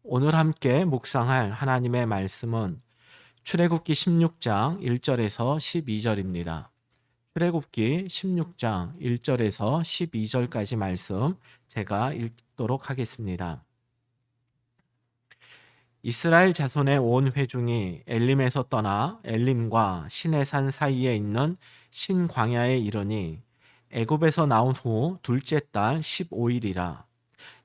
오늘 함께 묵상할 하나님의 말씀은 출애굽기 16장 1절에서 12절입니다. 출애굽기 16장 1절에서 12절까지 말씀 제가 읽도록 하겠습니다. 이스라엘 자손의 온 회중이 엘림에서 떠나 엘림과 시내산 사이에 있는 신광야에 이르니 애굽에서 나온 후 둘째 달 15일이라.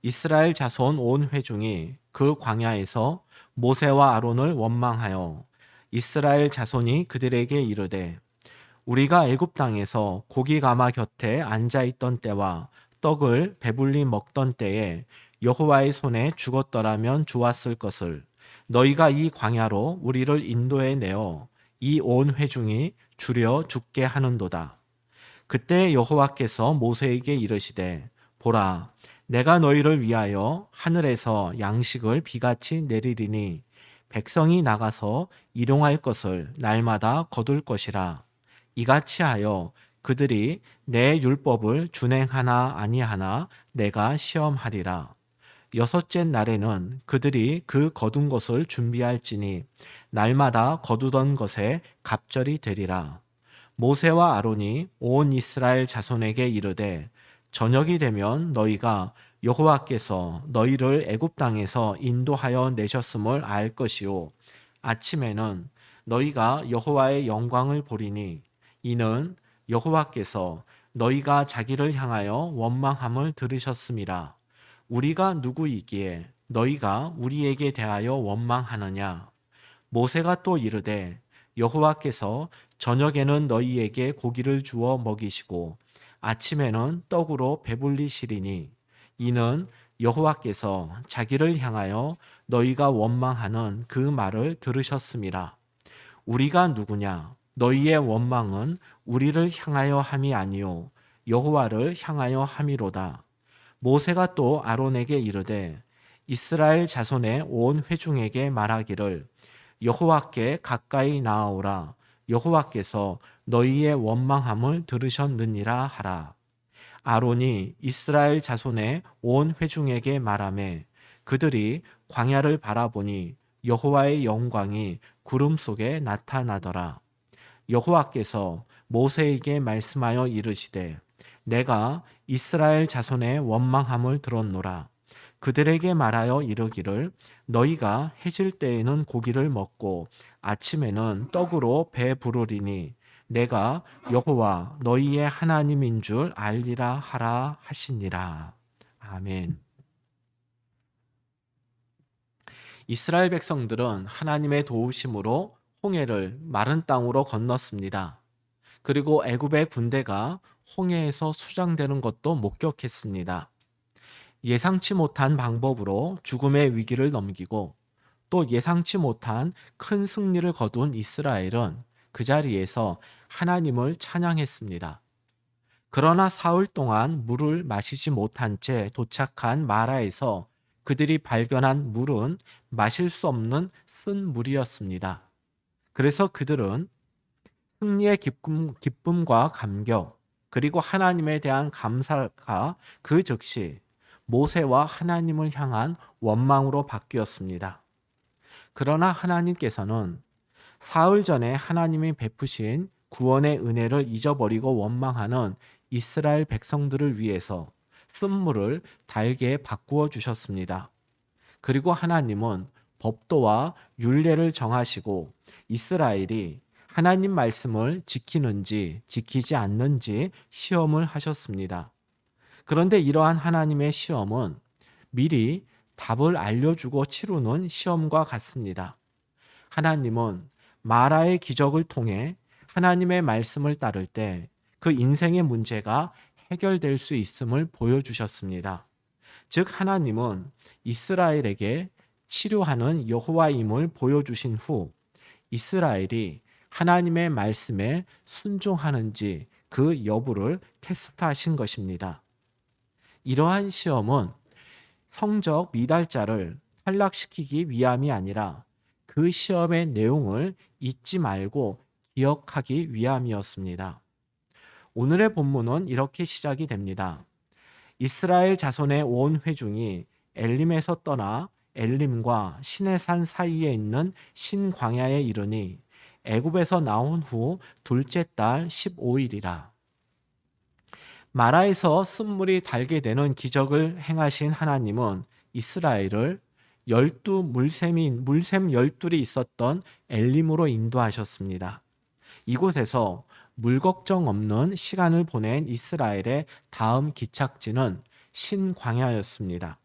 이스라엘 자손 온 회중이 그 광야에서 모세와 아론을 원망하여 이스라엘 자손이 그들에게 이르되 우리가 애굽 땅에서 고기 가마 곁에 앉아 있던 때와 떡을 배불리 먹던 때에 여호와의 손에 죽었더라면 좋았을 것을 너희가 이 광야로 우리를 인도해 내어 이 온 회중이 주려 죽게 하는도다. 그때 여호와께서 모세에게 이르시되 보라 내가 너희를 위하여 하늘에서 양식을 비같이 내리리니 백성이 나가서 일용할 것을 날마다 거둘 것이라. 이같이 하여 그들이 내 율법을 준행하나 아니하나 내가 시험하리라. 여섯째 날에는 그들이 그 거둔 것을 준비할지니 날마다 거두던 것에 갑절이 되리라. 모세와 아론이 온 이스라엘 자손에게 이르되 저녁이 되면 너희가 여호와께서 너희를 애굽 땅에서 인도하여 내셨음을 알 것이요 아침에는 너희가 여호와의 영광을 보리니 이는 여호와께서 너희가 자기를 향하여 원망함을 들으셨음이라. 우리가 누구이기에 너희가 우리에게 대하여 원망하느냐. 모세가 또 이르되 여호와께서 저녁에는 너희에게 고기를 주어 먹이시고 아침에는 떡으로 배불리시리니 이는 여호와께서 자기를 향하여 너희가 원망하는 그 말을 들으셨음이라. 우리가 누구냐? 너희의 원망은 우리를 향하여 함이 아니요 여호와를 향하여 함이로다. 모세가 또 아론에게 이르되 이스라엘 자손의 온 회중에게 말하기를 여호와께 가까이 나아오라. 여호와께서 너희의 원망함을 들으셨느니라 하라. 아론이 이스라엘 자손의 온 회중에게 말하매 그들이 광야를 바라보니 여호와의 영광이 구름 속에 나타나더라. 여호와께서 모세에게 말씀하여 이르시되 내가 이스라엘 자손의 원망함을 들었노라. 그들에게 말하여 이르기를 너희가 해질 때에는 고기를 먹고 아침에는 떡으로 배 부르리니 내가 여호와 너희의 하나님인 줄 알리라 하라 하시니라. 아멘. 이스라엘 백성들은 하나님의 도우심으로 홍해를 마른 땅으로 건넜습니다. 그리고 애굽의 군대가 홍해에서 수장되는 것도 목격했습니다. 예상치 못한 방법으로 죽음의 위기를 넘기고 또 예상치 못한 큰 승리를 거둔 이스라엘은 그 자리에서 하나님을 찬양했습니다. 그러나 사흘 동안 물을 마시지 못한 채 도착한 마라에서 그들이 발견한 물은 마실 수 없는 쓴 물이었습니다. 그래서 그들은 승리의 기쁨과 감격 그리고 하나님에 대한 감사가 그 즉시 모세와 하나님을 향한 원망으로 바뀌었습니다. 그러나 하나님께서는 사흘 전에 하나님이 베푸신 구원의 은혜를 잊어버리고 원망하는 이스라엘 백성들을 위해서 쓴물을 달게 바꾸어 주셨습니다. 그리고 하나님은 법도와 율례를 정하시고 이스라엘이 하나님 말씀을 지키는지 지키지 않는지 시험을 하셨습니다. 그런데 이러한 하나님의 시험은 미리 답을 알려주고 치르는 시험과 같습니다. 하나님은 마라의 기적을 통해 하나님의 말씀을 따를 때 그 인생의 문제가 해결될 수 있음을 보여주셨습니다. 즉 하나님은 이스라엘에게 치료하는 여호와임을 보여주신 후 이스라엘이 하나님의 말씀에 순종하는지 그 여부를 테스트하신 것입니다. 이러한 시험은 성적 미달자를 탈락시키기 위함이 아니라 그 시험의 내용을 잊지 말고 기억하기 위함이었습니다. 오늘의 본문은 이렇게 시작이 됩니다. 이스라엘 자손의 온 회중이 엘림에서 떠나 엘림과 시내산 사이에 있는 신광야에 이르니 애굽에서 나온 후 둘째 달 15일이라. 마라에서 쓴물이 달게 되는 기적을 행하신 하나님은 이스라엘을 물샘 열둘이 있었던 엘림으로 인도하셨습니다. 이곳에서 물 걱정 없는 시간을 보낸 이스라엘의 다음 기착지는 신광야였습니다.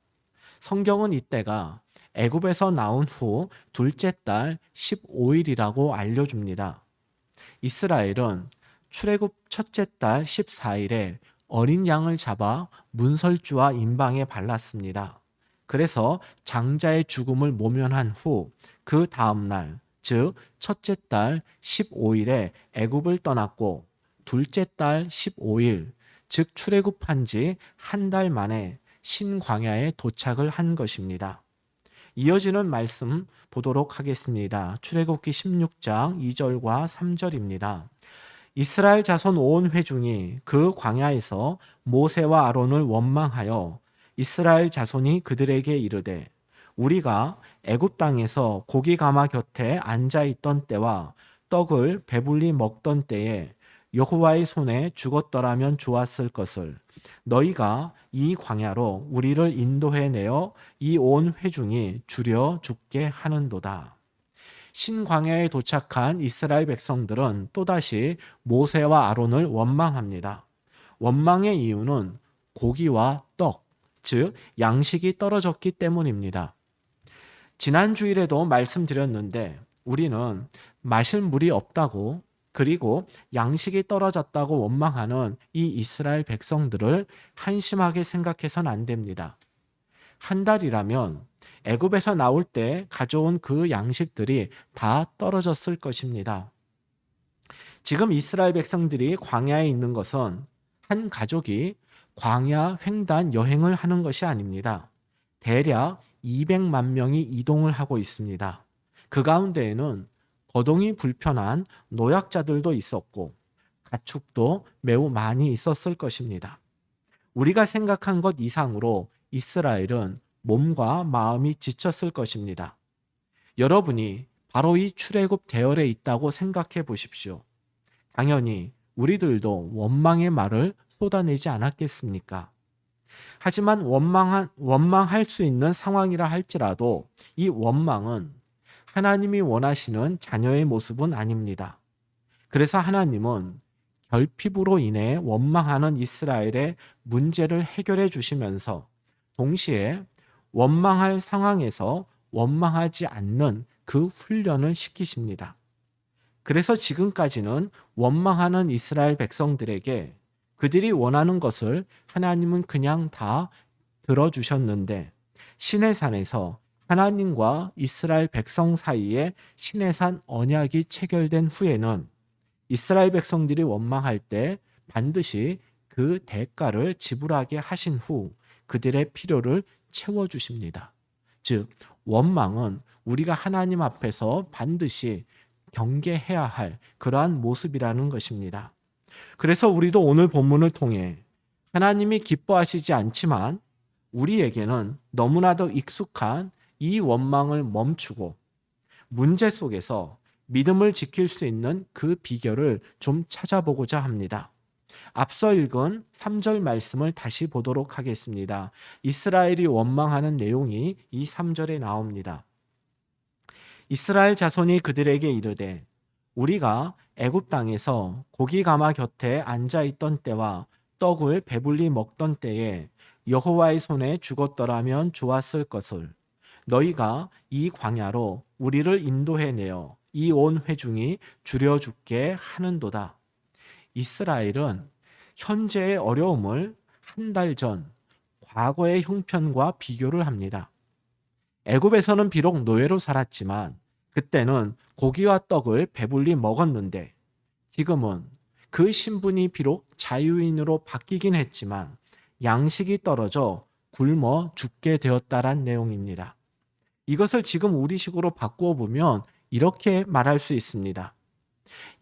성경은 이때가 애굽에서 나온 후 둘째 달 15일이라고 알려줍니다. 이스라엘은 출애굽 첫째 달 14일에 어린 양을 잡아 문설주와 임방에 발랐습니다. 그래서 장자의 죽음을 모면한 후 그 다음 날, 즉 첫째 달 15일에 애굽을 떠났고 둘째 달 15일, 즉 출애굽한 지 한 달 만에 신광야에 도착을 한 것입니다. 이어지는 말씀 보도록 하겠습니다. 출애굽기 16장 2절과 3절입니다. 이스라엘 자손 온 회중이 그 광야에서 모세와 아론을 원망하여 이스라엘 자손이 그들에게 이르되 우리가 애굽 땅에서 고기 가마 곁에 앉아 있던 때와 떡을 배불리 먹던 때에 여호와의 손에 죽었더라면 좋았을 것을 너희가 이 광야로 우리를 인도해 내어 이 온 회중이 주려 죽게 하는도다. 신광야에 도착한 이스라엘 백성들은 또다시 모세와 아론을 원망합니다. 원망의 이유는 고기와 떡, 즉 양식이 떨어졌기 때문입니다. 지난 주일에도 말씀드렸는데 우리는 마실 물이 없다고 그리고 양식이 떨어졌다고 원망하는 이 이스라엘 백성들을 한심하게 생각해서는 안 됩니다. 한 달이라면 애굽에서 나올 때 가져온 그 양식들이 다 떨어졌을 것입니다. 지금 이스라엘 백성들이 광야에 있는 것은 한 가족이 광야 횡단 여행을 하는 것이 아닙니다. 대략 200만 명이 이동을 하고 있습니다. 그 가운데에는 거동이 불편한 노약자들도 있었고 가축도 매우 많이 있었을 것입니다. 우리가 생각한 것 이상으로 이스라엘은 몸과 마음이 지쳤을 것입니다. 여러분이 바로 이 출애굽 대열에 있다고 생각해 보십시오. 당연히 우리들도 원망의 말을 쏟아내지 않았겠습니까? 하지만 원망할 수 있는 상황이라 할지라도 이 원망은 하나님이 원하시는 자녀의 모습은 아닙니다. 그래서 하나님은 결핍으로 인해 원망하는 이스라엘의 문제를 해결해 주시면서 동시에 원망할 상황에서 원망하지 않는 그 훈련을 시키십니다. 그래서 지금까지는 원망하는 이스라엘 백성들에게 그들이 원하는 것을 하나님은 그냥 다 들어주셨는데 시내산에서 하나님과 이스라엘 백성 사이에 시내산 언약이 체결된 후에는 이스라엘 백성들이 원망할 때 반드시 그 대가를 지불하게 하신 후 그들의 필요를 채워주십니다. 즉 원망은 우리가 하나님 앞에서 반드시 경계해야 할 그러한 모습이라는 것입니다. 그래서 우리도 오늘 본문을 통해 하나님이 기뻐하시지 않지만 우리에게는 너무나도 익숙한 이 원망을 멈추고 문제 속에서 믿음을 지킬 수 있는 그 비결을 좀 찾아보고자 합니다. 앞서 읽은 3절 말씀을 다시 보도록 하겠습니다. 이스라엘이 원망하는 내용이 이 3절에 나옵니다. 이스라엘 자손이 그들에게 이르되 우리가 애굽 땅에서 고기 가마 곁에 앉아 있던 때와 떡을 배불리 먹던 때에 여호와의 손에 죽었더라면 좋았을 것을 너희가 이 광야로 우리를 인도해 내어 이 온 회중이 주려 죽게 하는도다. 이스라엘은 현재의 어려움을 한 달 전 과거의 형편과 비교를 합니다. 애굽에서는 비록 노예로 살았지만 그때는 고기와 떡을 배불리 먹었는데 지금은 그 신분이 비록 자유인으로 바뀌긴 했지만 양식이 떨어져 굶어 죽게 되었다란 내용입니다. 이것을 지금 우리식으로 바꾸어 보면 이렇게 말할 수 있습니다.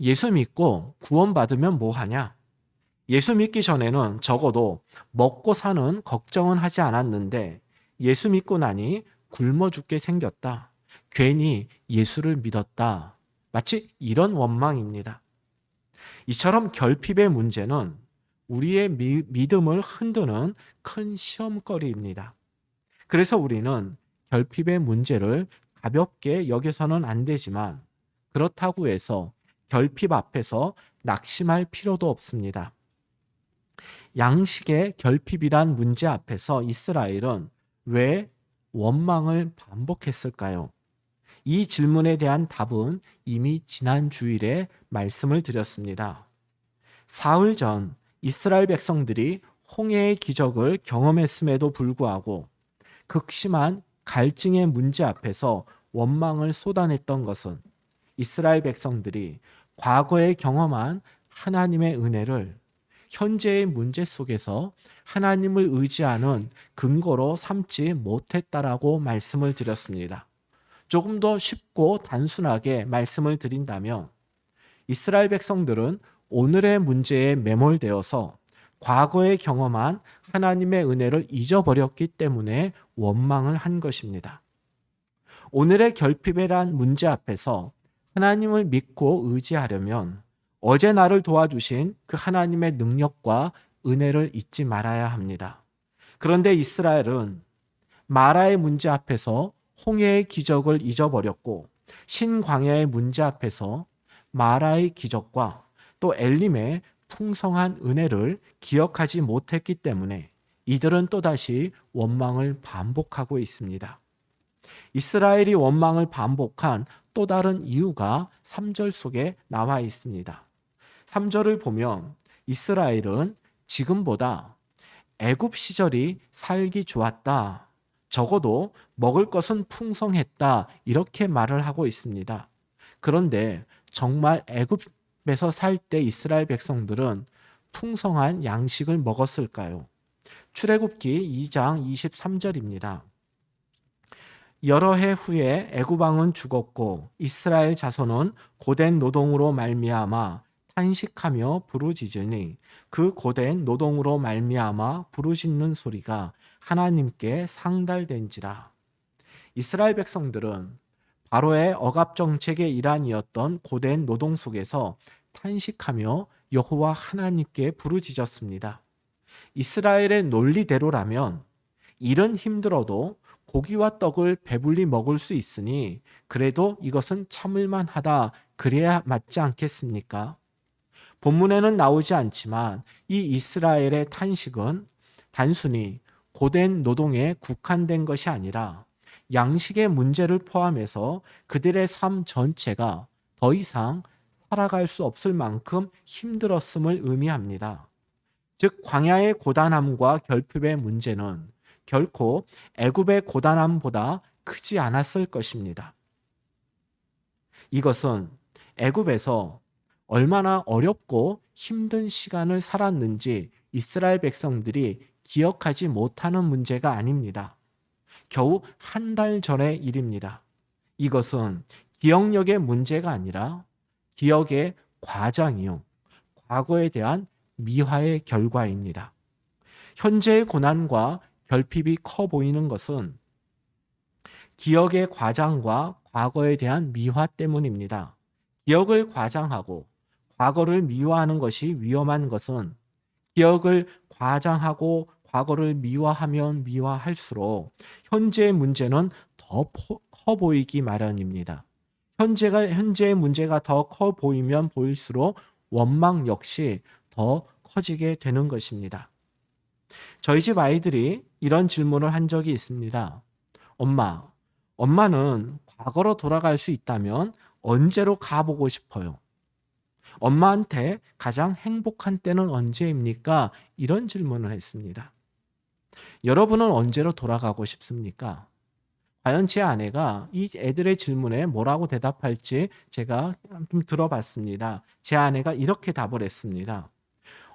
예수 믿고 구원받으면 뭐 하냐? 예수 믿기 전에는 적어도 먹고 사는 걱정은 하지 않았는데 예수 믿고 나니 굶어 죽게 생겼다. 괜히 예수를 믿었다. 마치 이런 원망입니다. 이처럼 결핍의 문제는 우리의 믿음을 흔드는 큰 시험거리입니다. 그래서 우리는 결핍의 문제를 가볍게 여겨서는 안 되지만 그렇다고 해서 결핍 앞에서 낙심할 필요도 없습니다. 양식의 결핍이란 문제 앞에서 이스라엘은 왜 원망을 반복했을까요? 이 질문에 대한 답은 이미 지난 주일에 말씀을 드렸습니다. 사흘 전 이스라엘 백성들이 홍해의 기적을 경험했음에도 불구하고 극심한 갈증의 문제 앞에서 원망을 쏟아냈던 것은 이스라엘 백성들이 과거에 경험한 하나님의 은혜를 현재의 문제 속에서 하나님을 의지하는 근거로 삼지 못했다라고 말씀을 드렸습니다. 조금 더 쉽고 단순하게 말씀을 드린다면 이스라엘 백성들은 오늘의 문제에 매몰되어서 과거에 경험한 하나님의 은혜를 잊어버렸기 때문에 원망을 한 것입니다. 오늘의 결핍이란 문제 앞에서 하나님을 믿고 의지하려면 어제 나를 도와주신 그 하나님의 능력과 은혜를 잊지 말아야 합니다. 그런데 이스라엘은 마라의 문제 앞에서 홍해의 기적을 잊어버렸고 신광야의 문제 앞에서 마라의 기적과 또 엘림의 풍성한 은혜를 기억하지 못했기 때문에 이들은 또다시 원망을 반복하고 있습니다. 이스라엘이 원망을 반복한 또 다른 이유가 3절 속에 나와 있습니다. 3절을 보면 이스라엘은 지금보다 애굽 시절이 살기 좋았다. 적어도 먹을 것은 풍성했다. 이렇게 말을 하고 있습니다. 그런데 정말 애굽에서 살 때 이스라엘 백성들은 풍성한 양식을 먹었을까요? 출애굽기 2장 23절입니다. 여러 해 후에 애굽 왕은 죽었고 이스라엘 자손은 고된 노동으로 말미암아 탄식하며 부르짖으니 그 고된 노동으로 말미암아 부르짖는 소리가 하나님께 상달된지라. 이스라엘 백성들은 바로의 억압 정책의 일환이었던 고된 노동 속에서 탄식하며 여호와 하나님께 부르짖었습니다. 이스라엘의 논리대로라면 일은 힘들어도 고기와 떡을 배불리 먹을 수 있으니 그래도 이것은 참을만 하다 그래야 맞지 않겠습니까? 본문에는 나오지 않지만 이 이스라엘의 탄식은 단순히 고된 노동에 국한된 것이 아니라 양식의 문제를 포함해서 그들의 삶 전체가 더 이상 살아갈 수 없을 만큼 힘들었음을 의미합니다. 즉 광야의 고단함과 결핍의 문제는 결코 애굽의 고단함보다 크지 않았을 것입니다. 이것은 애굽에서 얼마나 어렵고 힘든 시간을 살았는지 이스라엘 백성들이 기억하지 못하는 문제가 아닙니다. 겨우 한 달 전의 일입니다. 이것은 기억력의 문제가 아니라 기억의 과장이요. 과거에 대한 미화의 결과입니다. 현재의 고난과 결핍이 커 보이는 것은 기억의 과장과 과거에 대한 미화 때문입니다. 기억을 과장하고 과거를 미화하는 것이 위험한 것은 기억을 과장하고 과거를 미화하면 미화할수록 현재의 문제는 더 커 보이기 마련입니다. 현재의 문제가 더 커 보이면 보일수록 원망 역시 더 커지게 되는 것입니다. 저희 집 아이들이 이런 질문을 한 적이 있습니다. 엄마는 과거로 돌아갈 수 있다면 언제로 가보고 싶어요? 엄마한테 가장 행복한 때는 언제입니까? 이런 질문을 했습니다. 여러분은 언제로 돌아가고 싶습니까? 과연 제 아내가 이 애들의 질문에 뭐라고 대답할지 제가 좀 들어봤습니다. 제 아내가 이렇게 답을 했습니다.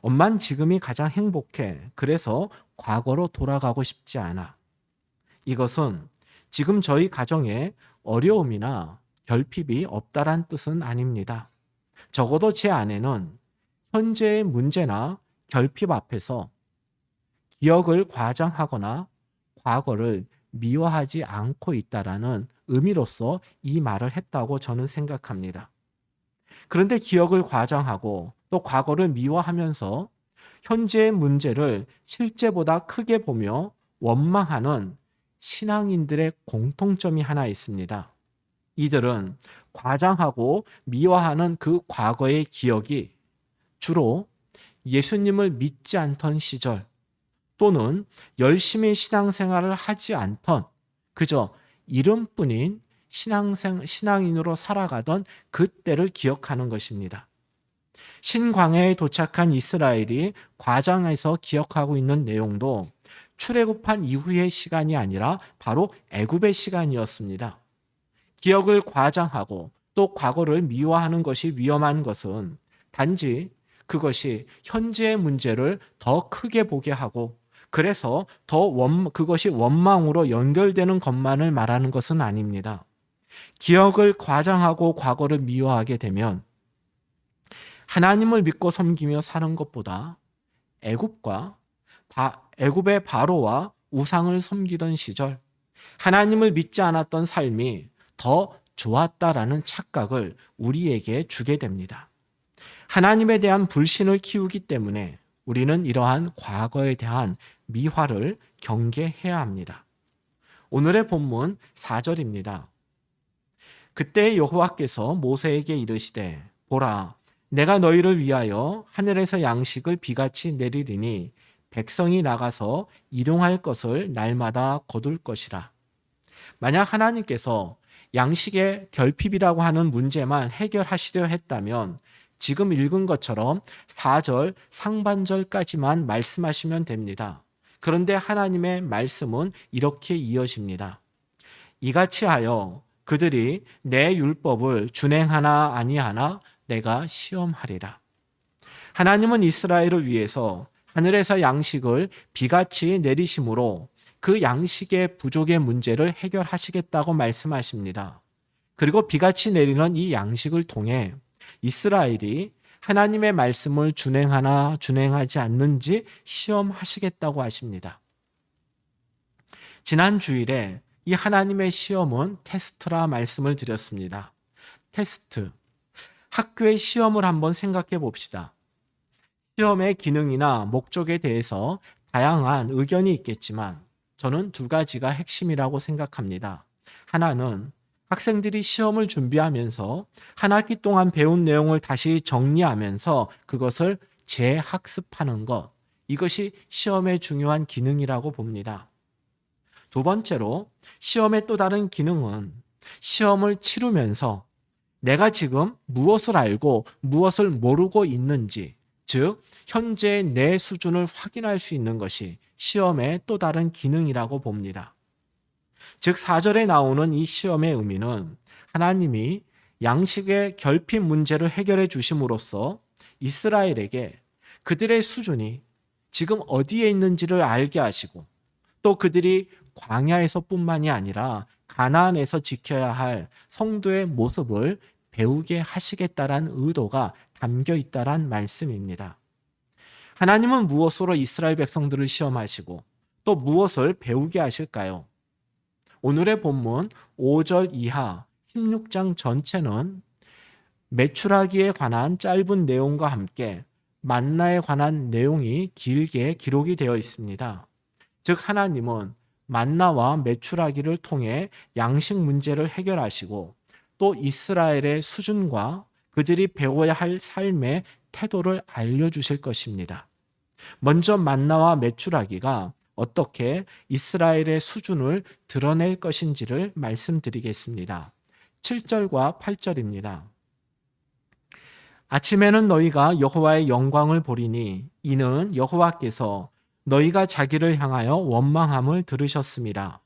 엄만 지금이 가장 행복해. 그래서 과거로 돌아가고 싶지 않아. 이것은 지금 저희 가정에 어려움이나 결핍이 없다란 뜻은 아닙니다. 적어도 제 아내는 현재의 문제나 결핍 앞에서 기억을 과장하거나 과거를 미워하지 않고 있다라는 의미로서 이 말을 했다고 저는 생각합니다. 그런데 기억을 과장하고 또 과거를 미워하면서 현재의 문제를 실제보다 크게 보며 원망하는 신앙인들의 공통점이 하나 있습니다. 이들은 과장하고 미워하는 그 과거의 기억이 주로 예수님을 믿지 않던 시절 또는 열심히 신앙생활을 하지 않던 그저 이름뿐인 신앙인으로 살아가던 그때를 기억하는 것입니다. 신광야에 도착한 이스라엘이 과장해서 기억하고 있는 내용도 출애굽한 이후의 시간이 아니라 바로 애굽의 시간이었습니다. 기억을 과장하고 또 과거를 미워하는 것이 위험한 것은 단지 그것이 현재의 문제를 더 크게 보게 하고 그래서 그것이 원망으로 연결되는 것만을 말하는 것은 아닙니다. 기억을 과장하고 과거를 미워하게 되면 하나님을 믿고 섬기며 사는 것보다 애굽의 바로와 우상을 섬기던 시절 하나님을 믿지 않았던 삶이 더 좋았다라는 착각을 우리에게 주게 됩니다. 하나님에 대한 불신을 키우기 때문에 우리는 이러한 과거에 대한 미화를 경계해야 합니다. 오늘의 본문 4절입니다. 그때 여호와께서 모세에게 이르시되 보라 내가 너희를 위하여 하늘에서 양식을 비같이 내리리니 백성이 나가서 일용할 것을 날마다 거둘 것이라. 만약 하나님께서 양식의 결핍이라고 하는 문제만 해결하시려 했다면 지금 읽은 것처럼 4절 상반절까지만 말씀하시면 됩니다. 그런데 하나님의 말씀은 이렇게 이어집니다. 이같이 하여 그들이 내 율법을 준행하나 아니하나 내가 시험하리라. 하나님은 이스라엘을 위해서 하늘에서 양식을 비같이 내리심으로 그 양식의 부족의 문제를 해결하시겠다고 말씀하십니다. 그리고 비같이 내리는 이 양식을 통해 이스라엘이 하나님의 말씀을 준행하나 준행하지 않는지 시험하시겠다고 하십니다. 지난 주일에 이 하나님의 시험은 테스트라 말씀을 드렸습니다. 테스트. 학교의 시험을 한번 생각해 봅시다. 시험의 기능이나 목적에 대해서 다양한 의견이 있겠지만 저는 두 가지가 핵심이라고 생각합니다. 하나는 학생들이 시험을 준비하면서 한 학기 동안 배운 내용을 다시 정리하면서 그것을 재학습하는 것. 이것이 시험의 중요한 기능이라고 봅니다. 두 번째로 시험의 또 다른 기능은 시험을 치르면서 내가 지금 무엇을 알고 무엇을 모르고 있는지, 즉 현재의 내 수준을 확인할 수 있는 것이 시험의 또 다른 기능이라고 봅니다. 즉 4절에 나오는 이 시험의 의미는 하나님이 양식의 결핍 문제를 해결해 주심으로써 이스라엘에게 그들의 수준이 지금 어디에 있는지를 알게 하시고 또 그들이 광야에서뿐만이 아니라 가나안에서 지켜야 할 성도의 모습을 배우게 하시겠다라는 의도가 담겨 있다란 말씀입니다. 하나님은 무엇으로 이스라엘 백성들을 시험하시고 또 무엇을 배우게 하실까요? 오늘의 본문 5절 이하 16장 전체는 메추라기에 관한 짧은 내용과 함께 만나에 관한 내용이 길게 기록이 되어 있습니다. 즉 하나님은 만나와 메추라기를 통해 양식 문제를 해결하시고 또 이스라엘의 수준과 그들이 배워야 할 삶의 태도를 알려주실 것입니다. 먼저 만나와 메추라기가 어떻게 이스라엘의 수준을 드러낼 것인지를 말씀드리겠습니다. 7절과 8절입니다. 아침에는 너희가 여호와의 영광을 보리니 이는 여호와께서 너희가 자기를 향하여 원망함을 들으셨습니다.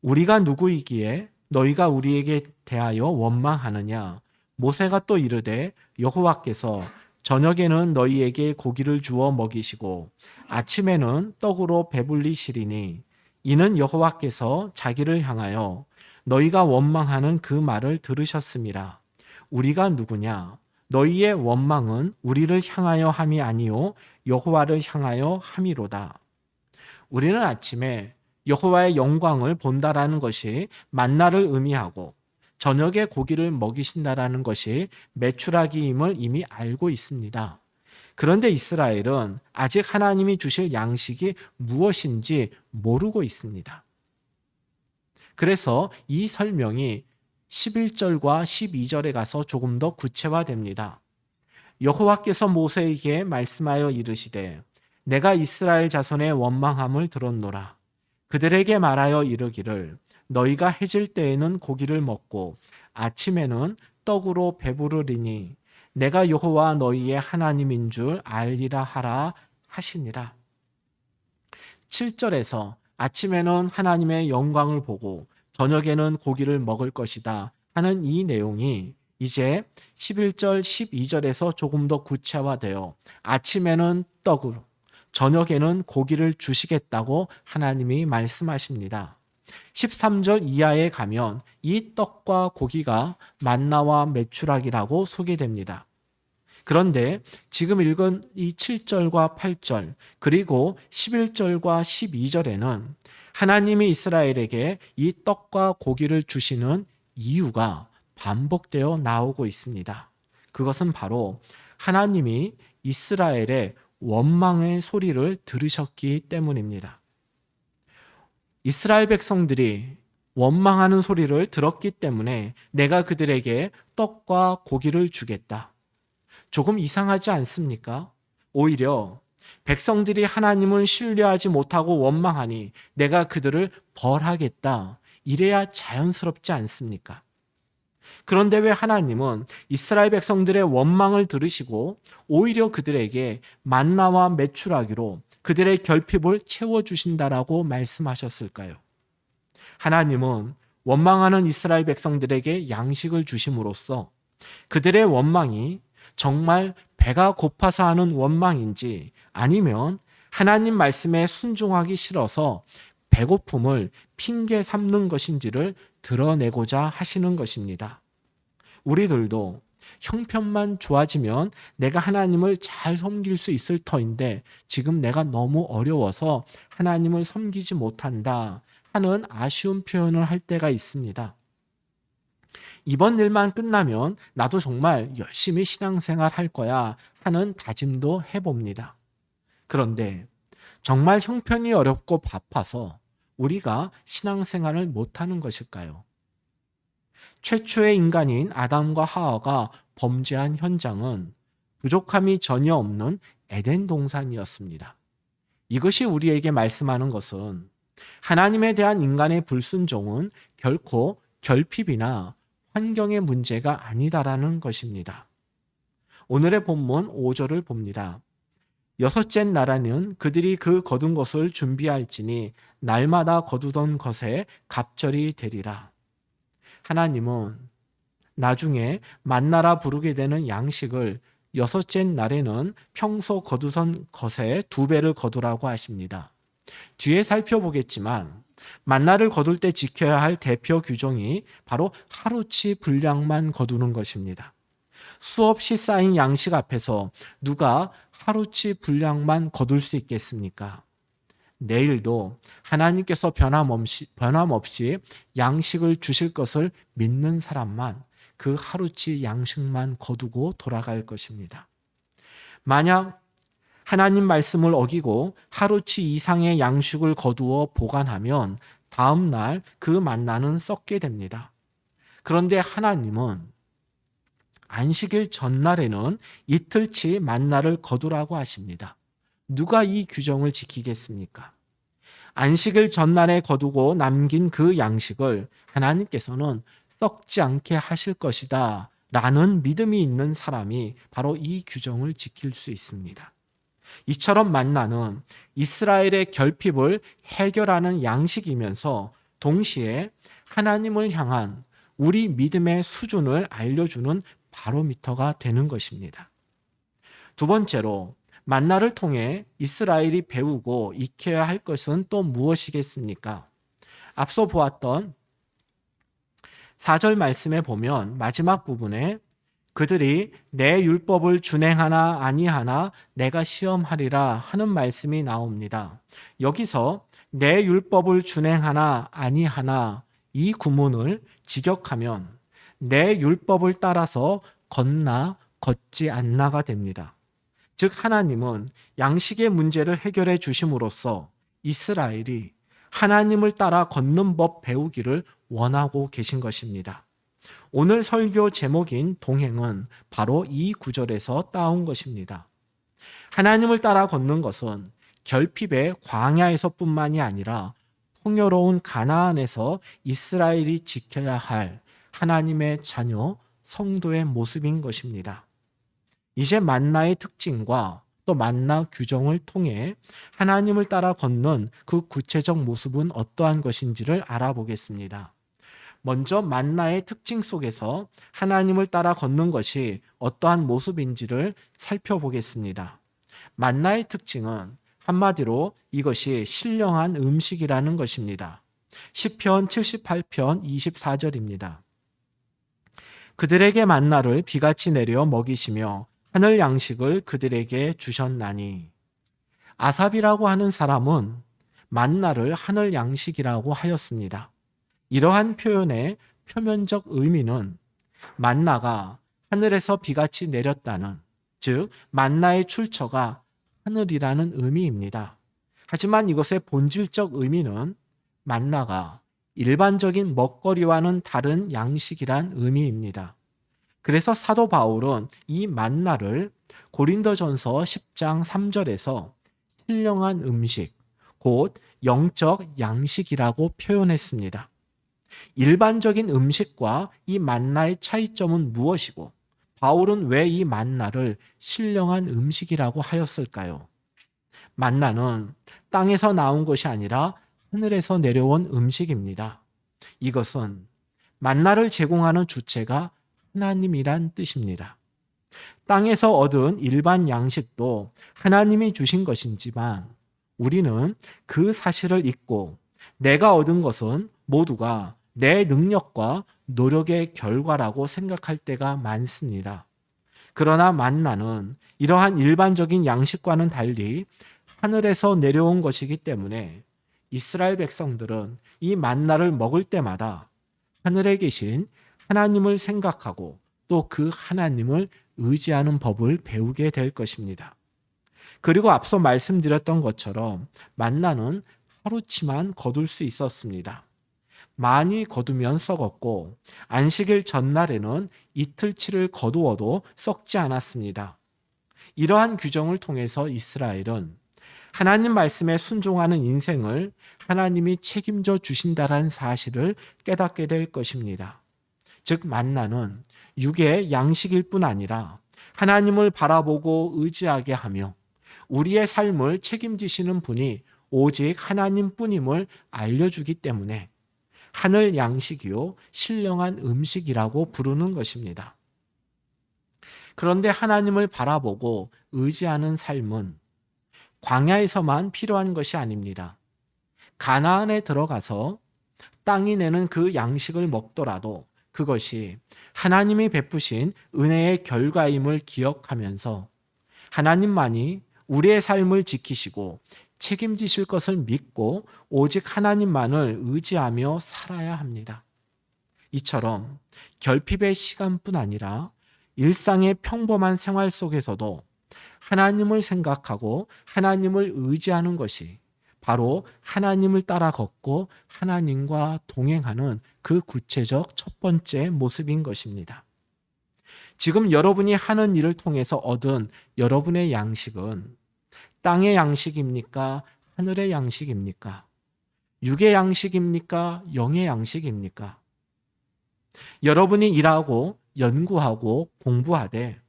우리가 누구이기에 너희가 우리에게 대하여 원망하느냐? 모세가 또 이르되 여호와께서 저녁에는 너희에게 고기를 주어 먹이시고 아침에는 떡으로 배불리시리니 이는 여호와께서 자기를 향하여 너희가 원망하는 그 말을 들으셨습니다. 우리가 누구냐? 너희의 원망은 우리를 향하여 함이 아니요 여호와를 향하여 함이로다. 우리는 아침에 여호와의 영광을 본다라는 것이 만나를 의미하고 저녁에 고기를 먹이신다라는 것이 메추라기임을 이미 알고 있습니다. 그런데 이스라엘은 아직 하나님이 주실 양식이 무엇인지 모르고 있습니다. 그래서 이 설명이 11절과 12절에 가서 조금 더 구체화됩니다. 여호와께서 모세에게 말씀하여 이르시되 내가 이스라엘 자손의 원망함을 들었노라. 그들에게 말하여 이르기를 너희가 해질 때에는 고기를 먹고 아침에는 떡으로 배부르리니 내가 여호와 너희의 하나님인 줄 알리라 하라 하시니라. 7절에서 아침에는 하나님의 영광을 보고 저녁에는 고기를 먹을 것이다 하는 이 내용이 이제 11절, 12절에서 조금 더 구체화되어 아침에는 떡으로 저녁에는 고기를 주시겠다고 하나님이 말씀하십니다. 13절 이하에 가면 이 떡과 고기가 만나와 메추라기라고 소개됩니다. 그런데 지금 읽은 이 7절과 8절 그리고 11절과 12절에는 하나님이 이스라엘에게 이 떡과 고기를 주시는 이유가 반복되어 나오고 있습니다. 그것은 바로 하나님이 이스라엘의 원망의 소리를 들으셨기 때문입니다. 이스라엘 백성들이 원망하는 소리를 들었기 때문에 내가 그들에게 떡과 고기를 주겠다. 조금 이상하지 않습니까? 오히려 백성들이 하나님을 신뢰하지 못하고 원망하니 내가 그들을 벌하겠다. 이래야 자연스럽지 않습니까? 그런데 왜 하나님은 이스라엘 백성들의 원망을 들으시고 오히려 그들에게 만나와 메추라기로 그들의 결핍을 채워주신다라고 말씀하셨을까요? 하나님은 원망하는 이스라엘 백성들에게 양식을 주심으로써 그들의 원망이 정말 배가 고파서 하는 원망인지 아니면 하나님 말씀에 순종하기 싫어서 배고픔을 핑계 삼는 것인지를 드러내고자 하시는 것입니다. 우리들도 형편만 좋아지면 내가 하나님을 잘 섬길 수 있을 터인데 지금 내가 너무 어려워서 하나님을 섬기지 못한다 하는 아쉬운 표현을 할 때가 있습니다. 이번 일만 끝나면 나도 정말 열심히 신앙생활 할 거야 하는 다짐도 해봅니다. 그런데 정말 형편이 어렵고 바빠서 우리가 신앙생활을 못하는 것일까요? 최초의 인간인 아담과 하와가 범죄한 현장은 부족함이 전혀 없는 에덴 동산이었습니다. 이것이 우리에게 말씀하는 것은 하나님에 대한 인간의 불순종은 결코 결핍이나 환경의 문제가 아니다라는 것입니다. 오늘의 본문 5절을 봅니다. 여섯째 날에는 그들이 그 거둔 것을 준비할지니 날마다 거두던 것에 갑절이 되리라. 하나님은 나중에 만나라 부르게 되는 양식을 여섯째 날에는 평소 거두던 것의 2배를 거두라고 하십니다. 뒤에 살펴보겠지만 만나를 거둘 때 지켜야 할 대표 규정이 바로 하루치 분량만 거두는 것입니다. 수없이 쌓인 양식 앞에서 누가 하루치 분량만 거둘 수 있겠습니까? 내일도 하나님께서 변함없이 양식을 주실 것을 믿는 사람만 그 하루치 양식만 거두고 돌아갈 것입니다. 만약 하나님 말씀을 어기고 하루치 이상의 양식을 거두어 보관하면 다음 날 그 만나는 썩게 됩니다. 그런데 하나님은 안식일 전날에는 이틀치 만나를 거두라고 하십니다. 누가 이 규정을 지키겠습니까? 안식일 전날에 거두고 남긴 그 양식을 하나님께서는 썩지 않게 하실 것이다 라는 믿음이 있는 사람이 바로 이 규정을 지킬 수 있습니다. 이처럼 만나는 이스라엘의 결핍을 해결하는 양식이면서 동시에 하나님을 향한 우리 믿음의 수준을 알려주는 바로미터가 되는 것입니다. 두 번째로 만나를 통해 이스라엘이 배우고 익혀야 할 것은 또 무엇이겠습니까? 앞서 보았던 4절 말씀에 보면 마지막 부분에 그들이 내 율법을 준행하나 아니하나 내가 시험하리라 하는 말씀이 나옵니다. 여기서 내 율법을 준행하나 아니하나 이 구문을 직역하면 내 율법을 따라서 걷나 걷지 않나가 됩니다. 즉 하나님은 양식의 문제를 해결해 주심으로써 이스라엘이 하나님을 따라 걷는 법 배우기를 원하고 계신 것입니다. 오늘 설교 제목인 동행은 바로 이 구절에서 따온 것입니다. 하나님을 따라 걷는 것은 결핍의 광야에서뿐만이 아니라 풍요로운 가나안에서 이스라엘이 지켜야 할 하나님의 자녀 성도의 모습인 것입니다. 이제 만나의 특징과 또 만나 규정을 통해 하나님을 따라 걷는 그 구체적 모습은 어떠한 것인지를 알아보겠습니다. 먼저 만나의 특징 속에서 하나님을 따라 걷는 것이 어떠한 모습인지를 살펴보겠습니다. 만나의 특징은 한마디로 이것이 신령한 음식이라는 것입니다. 시편 78편 24절입니다. 그들에게 만나를 비같이 내려 먹이시며 하늘 양식을 그들에게 주셨나니. 아삽이라고 하는 사람은 만나를 하늘 양식이라고 하였습니다. 이러한 표현의 표면적 의미는 만나가 하늘에서 비같이 내렸다는, 즉 만나의 출처가 하늘이라는 의미입니다. 하지만 이것의 본질적 의미는 만나가 일반적인 먹거리와는 다른 양식이란 의미입니다. 그래서 사도 바울은 이 만나를 고린도전서 10장 3절에서 신령한 음식, 곧 영적 양식이라고 표현했습니다. 일반적인 음식과 이 만나의 차이점은 무엇이고 바울은 왜 이 만나를 신령한 음식이라고 하였을까요? 만나는 땅에서 나온 것이 아니라 하늘에서 내려온 음식입니다. 이것은 만나를 제공하는 주체가 하나님이란 뜻입니다. 땅에서 얻은 일반 양식도 하나님이 주신 것이지만 우리는 그 사실을 잊고 내가 얻은 것은 모두가 내 능력과 노력의 결과라고 생각할 때가 많습니다. 그러나 만나는 이러한 일반적인 양식과는 달리 하늘에서 내려온 것이기 때문에 이스라엘 백성들은 이 만나를 먹을 때마다 하늘에 계신 하나님을 생각하고 또 그 하나님을 의지하는 법을 배우게 될 것입니다. 그리고 앞서 말씀드렸던 것처럼 만나는 하루치만 거둘 수 있었습니다. 많이 거두면 썩었고 안식일 전날에는 이틀치를 거두어도 썩지 않았습니다. 이러한 규정을 통해서 이스라엘은 하나님 말씀에 순종하는 인생을 하나님이 책임져 주신다는 사실을 깨닫게 될 것입니다. 즉 만나는 육의 양식일 뿐 아니라 하나님을 바라보고 의지하게 하며 우리의 삶을 책임지시는 분이 오직 하나님뿐임을 알려주기 때문에 하늘 양식이요 신령한 음식이라고 부르는 것입니다. 그런데 하나님을 바라보고 의지하는 삶은 광야에서만 필요한 것이 아닙니다. 가나안에 들어가서 땅이 내는 그 양식을 먹더라도 그것이 하나님이 베푸신 은혜의 결과임을 기억하면서 하나님만이 우리의 삶을 지키시고 책임지실 것을 믿고 오직 하나님만을 의지하며 살아야 합니다. 이처럼 결핍의 시간뿐 아니라 일상의 평범한 생활 속에서도 하나님을 생각하고 하나님을 의지하는 것이 바로 하나님을 따라 걷고 하나님과 동행하는 그 구체적 첫 번째 모습인 것입니다. 지금 여러분이 하는 일을 통해서 얻은 여러분의 양식은 땅의 양식입니까? 하늘의 양식입니까? 육의 양식입니까? 영의 양식입니까? 여러분이 일하고 연구하고 공부하되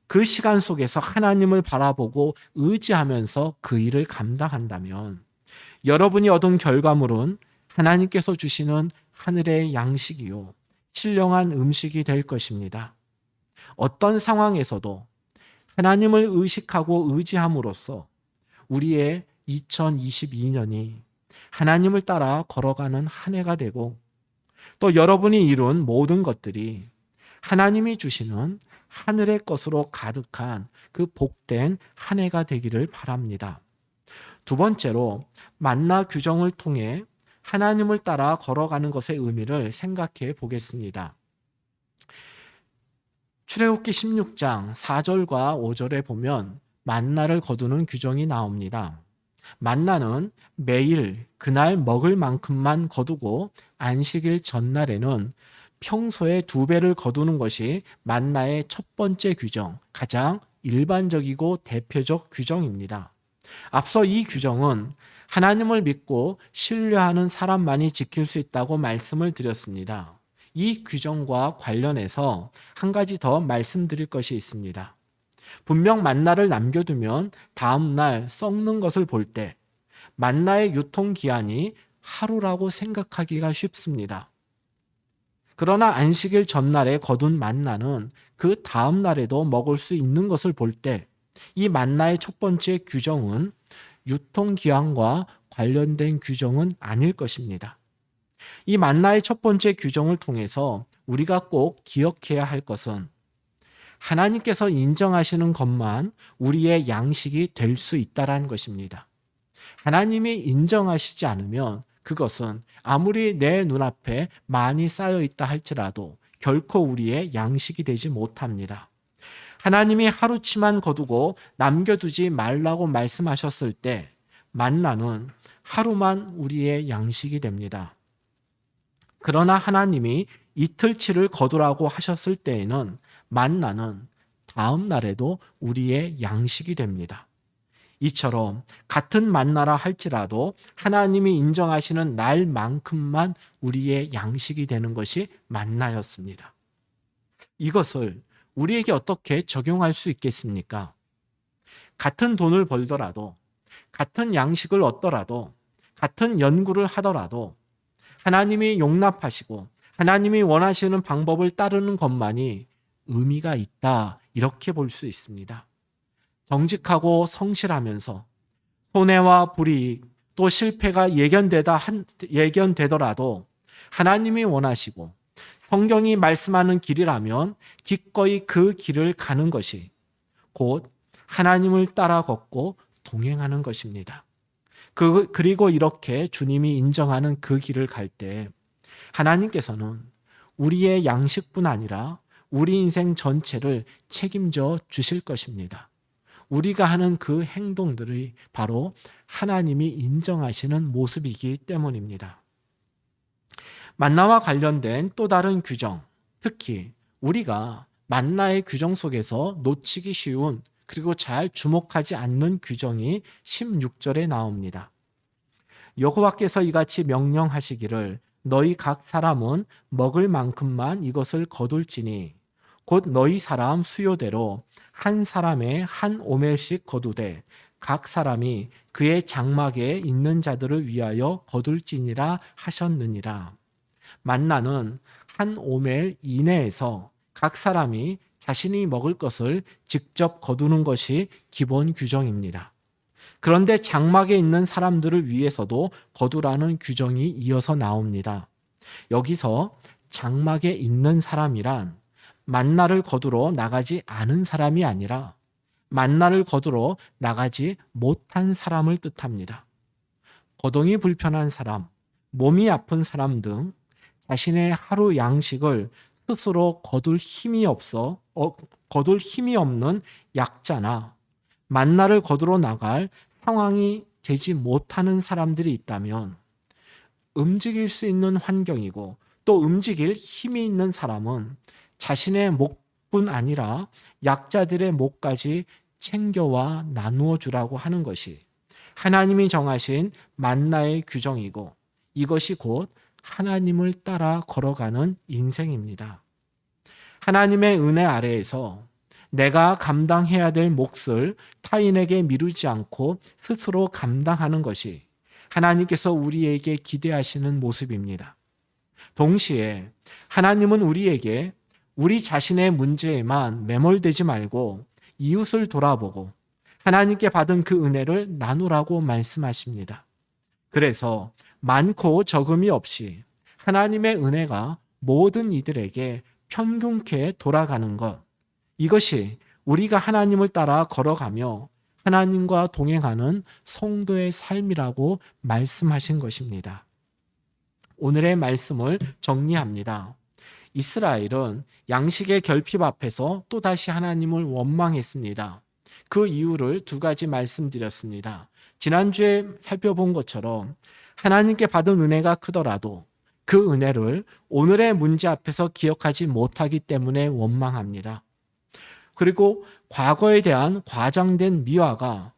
그 시간 속에서 하나님을 바라보고 의지하면서 그 일을 감당한다면 여러분이 얻은 결과물은 하나님께서 주시는 하늘의 양식이요 신령한 음식이 될 것입니다. 어떤 상황에서도 하나님을 의식하고 의지함으로써 우리의 2022년이 하나님을 따라 걸어가는 한 해가 되고 또 여러분이 이룬 모든 것들이 하나님이 주시는 하늘의 것으로 가득한 그 복된 한 해가 되기를 바랍니다. 두 번째로 만나 규정을 통해 하나님을 따라 걸어가는 것의 의미를 생각해 보겠습니다. 출애굽기 16장 4절과 5절에 보면 만나를 거두는 규정이 나옵니다. 만나는 매일 그날 먹을 만큼만 거두고 안식일 전날에는 평소의 2배를 거두는 것이 만나의 첫 번째 규정, 가장 일반적이고 대표적 규정입니다. 앞서 이 규정은 하나님을 믿고 신뢰하는 사람만이 지킬 수 있다고 말씀을 드렸습니다. 이 규정과 관련해서 한 가지 더 말씀드릴 것이 있습니다. 분명 만나를 남겨두면 다음날 썩는 것을 볼 때 만나의 유통기한이 하루라고 생각하기가 쉽습니다. 그러나 안식일 전날에 거둔 만나는 그 다음 날에도 먹을 수 있는 것을 볼 때 이 만나의 첫 번째 규정은 유통기한과 관련된 규정은 아닐 것입니다. 이 만나의 첫 번째 규정을 통해서 우리가 꼭 기억해야 할 것은 하나님께서 인정하시는 것만 우리의 양식이 될 수 있다는 것입니다. 하나님이 인정하시지 않으면 그것은 아무리 내 눈앞에 많이 쌓여 있다 할지라도 결코 우리의 양식이 되지 못합니다. 하나님이 하루치만 거두고 남겨두지 말라고 말씀하셨을 때 만나는 하루만 우리의 양식이 됩니다. 그러나 하나님이 이틀치를 거두라고 하셨을 때에는 만나는 다음 날에도 우리의 양식이 됩니다. 이처럼 같은 만나라 할지라도 하나님이 인정하시는 날만큼만 우리의 양식이 되는 것이 만나였습니다. 이것을 우리에게 어떻게 적용할 수 있겠습니까? 같은 돈을 벌더라도, 같은 양식을 얻더라도, 같은 연구를 하더라도 하나님이 용납하시고 하나님이 원하시는 방법을 따르는 것만이 의미가 있다, 이렇게 볼 수 있습니다. 정직하고 성실하면서 손해와 불이익 또 실패가 예견되더라도 하나님이 원하시고 성경이 말씀하는 길이라면 기꺼이 그 길을 가는 것이 곧 하나님을 따라 걷고 동행하는 것입니다. 그리고 이렇게 주님이 인정하는 그 길을 갈 때 하나님께서는 우리의 양식뿐 아니라 우리 인생 전체를 책임져 주실 것입니다. 우리가 하는 그 행동들이 바로 하나님이 인정하시는 모습이기 때문입니다. 만나와 관련된 또 다른 규정, 특히 우리가 만나의 규정 속에서 놓치기 쉬운 그리고 잘 주목하지 않는 규정이 16절에 나옵니다. 여호와께서 이같이 명령하시기를 너희 각 사람은 먹을 만큼만 이것을 거둘지니 곧 너희 사람 수요대로 한 사람의 한 오멜씩 거두되 각 사람이 그의 장막에 있는 자들을 위하여 거둘지니라 하셨느니라. 만나는 한 오멜 이내에서 각 사람이 자신이 먹을 것을 직접 거두는 것이 기본 규정입니다. 그런데 장막에 있는 사람들을 위해서도 거두라는 규정이 이어서 나옵니다. 여기서 장막에 있는 사람이란 만나를 거두러 나가지 않은 사람이 아니라 만나를 거두러 나가지 못한 사람을 뜻합니다. 거동이 불편한 사람, 몸이 아픈 사람 등 자신의 하루 양식을 스스로 거둘 힘이 없는 약자나 만나를 거두러 나갈 상황이 되지 못하는 사람들이 있다면 움직일 수 있는 환경이고 또 움직일 힘이 있는 사람은 자신의 목뿐 아니라 약자들의 목까지 챙겨와 나누어 주라고 하는 것이 하나님이 정하신 만나의 규정이고 이것이 곧 하나님을 따라 걸어가는 인생입니다. 하나님의 은혜 아래에서 내가 감당해야 될 몫을 타인에게 미루지 않고 스스로 감당하는 것이 하나님께서 우리에게 기대하시는 모습입니다. 동시에 하나님은 우리에게 우리 자신의 문제에만 매몰되지 말고 이웃을 돌아보고 하나님께 받은 그 은혜를 나누라고 말씀하십니다. 그래서 많고 적음이 없이 하나님의 은혜가 모든 이들에게 평균케 돌아가는 것, 이것이 우리가 하나님을 따라 걸어가며 하나님과 동행하는 성도의 삶이라고 말씀하신 것입니다. 오늘의 말씀을 정리합니다. 이스라엘은 양식의 결핍 앞에서 또다시 하나님을 원망했습니다. 그 이유를 두 가지 말씀드렸습니다. 지난주에 살펴본 것처럼 하나님께 받은 은혜가 크더라도 그 은혜를 오늘의 문제 앞에서 기억하지 못하기 때문에 원망합니다. 그리고 과거에 대한 과장된 미화가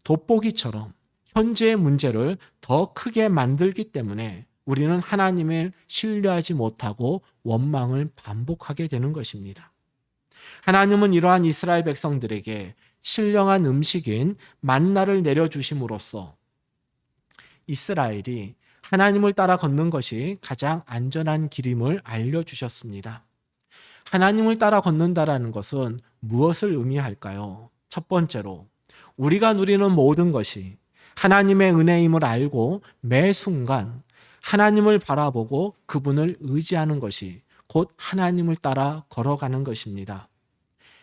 돋보기처럼 현재의 문제를 더 크게 만들기 때문에 우리는 하나님을 신뢰하지 못하고 원망을 반복하게 되는 것입니다. 하나님은 이러한 이스라엘 백성들에게 신령한 음식인 만나를 내려주심으로써 이스라엘이 하나님을 따라 걷는 것이 가장 안전한 길임을 알려주셨습니다. 하나님을 따라 걷는다라는 것은 무엇을 의미할까요? 첫 번째로 우리가 누리는 모든 것이 하나님의 은혜임을 알고 매 순간 하나님을 바라보고 그분을 의지하는 것이 곧 하나님을 따라 걸어가는 것입니다.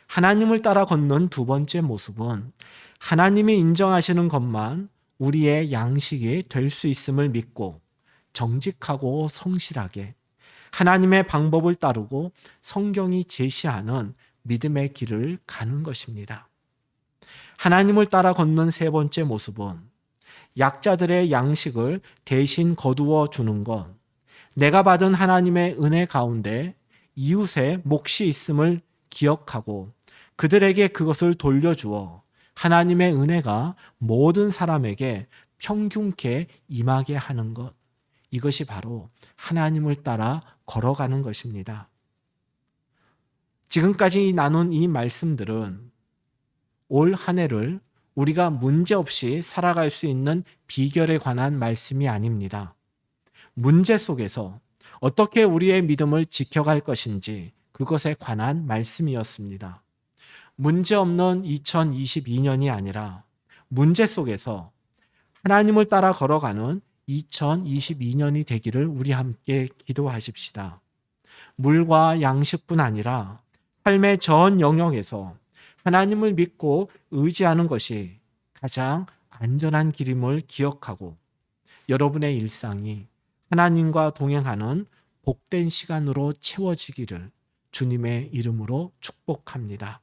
하나님을 따라 걷는 두 번째 모습은 하나님이 인정하시는 것만 우리의 양식이 될 수 있음을 믿고 정직하고 성실하게 하나님의 방법을 따르고 성경이 제시하는 믿음의 길을 가는 것입니다. 하나님을 따라 걷는 세 번째 모습은 약자들의 양식을 대신 거두어 주는 것, 내가 받은 하나님의 은혜 가운데 이웃의 몫이 있음을 기억하고 그들에게 그것을 돌려주어 하나님의 은혜가 모든 사람에게 평균케 임하게 하는 것, 이것이 바로 하나님을 따라 걸어가는 것입니다. 지금까지 나눈 이 말씀들은 올 한 해를 우리가 문제없이 살아갈 수 있는 비결에 관한 말씀이 아닙니다. 문제 속에서 어떻게 우리의 믿음을 지켜갈 것인지 그것에 관한 말씀이었습니다. 문제 없는 2022년이 아니라 문제 속에서 하나님을 따라 걸어가는 2022년이 되기를 우리 함께 기도하십시다. 물과 양식뿐 아니라 삶의 전 영역에서 하나님을 믿고 의지하는 것이 가장 안전한 길임을 기억하고 여러분의 일상이 하나님과 동행하는 복된 시간으로 채워지기를 주님의 이름으로 축복합니다.